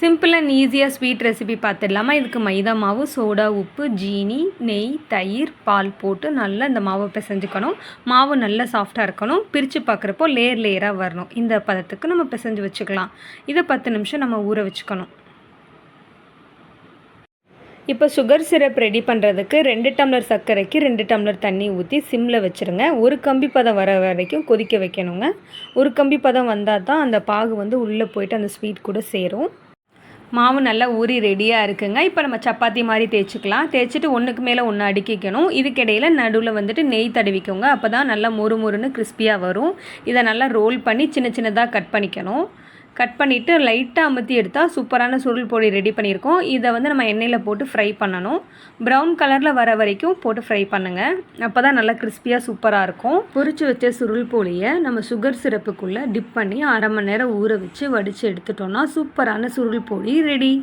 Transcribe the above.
Simple and ஈஸியாக sweet recipe பார்த்துடலாமா? இதுக்கு மைதா மாவு, சோடா உப்பு, ஜீனி, நெய், தயிர், பால் போட்டு நல்லா இந்த மாவை பிசைஞ்சுக்கணும். மாவு நல்லா சாஃப்டாக இருக்கணும். பிரித்து பார்க்குறப்போ லேயராக வரணும். இந்த பதத்துக்கு நம்ம பிசைஞ்சு வச்சுக்கலாம். இதை 10 நிமிஷம் நம்ம ஊற வச்சுக்கணும். இப்போ சுகர் சிரப் ரெடி பண்ணுறதுக்கு 2 டம்ளர் சர்க்கரைக்கு 2 டம்ளர் தண்ணி ஊற்றி சிம்மில் வச்சுருங்க. ஒரு கம்பி பதம் வர வரைக்கும் கொதிக்க வைக்கணுங்க. ஒரு கம்பி பதம் வந்தால் தான் அந்த பாகு உள்ளே போயிட்டு அந்த ஸ்வீட் கூட சேரும். மாவு நல்லா ஊறி ரெடியாக இருக்குங்க. இப்போ நம்ம சப்பாத்தி மாதிரி தேய்ச்சிக்கலாம். தேய்ச்சிட்டு ஒன்றுக்கு மேலே ஒன்று அடுக்கிக்கணும். இதுக்கிடையில் நடுவில் நெய் தடவிக்கோங்க. அப்போ தான் நல்லா மொறுன்னு கிறிஸ்பியாக வரும். இதை நல்லா ரோல் பண்ணி சின்ன சின்னதாக கட் பண்ணிக்கணும். கட் பண்ணிவிட்டு லைட்டாக அமுத்தி எடுத்தால் சூப்பரான சுருள் பொடி ரெடி பண்ணியிருக்கோம். இதை நம்ம எண்ணெயில் போட்டு ஃப்ரை பண்ணணும். ப்ரௌன் கலரில் வர வரைக்கும் போட்டு ஃப்ரை பண்ணுங்கள். அப்போ தான் நல்லா கிறிஸ்பியாக சூப்பராக இருக்கும். பொரிச்சு வச்ச சுருள் பொடியை நம்ம சுகர் சிரப்புக்குள்ளே டிப் பண்ணி 1/2 மணி நேரம் ஊற வச்சு வடித்து எடுத்துட்டோன்னா சூப்பரான சுருள் பொடி ரெடி.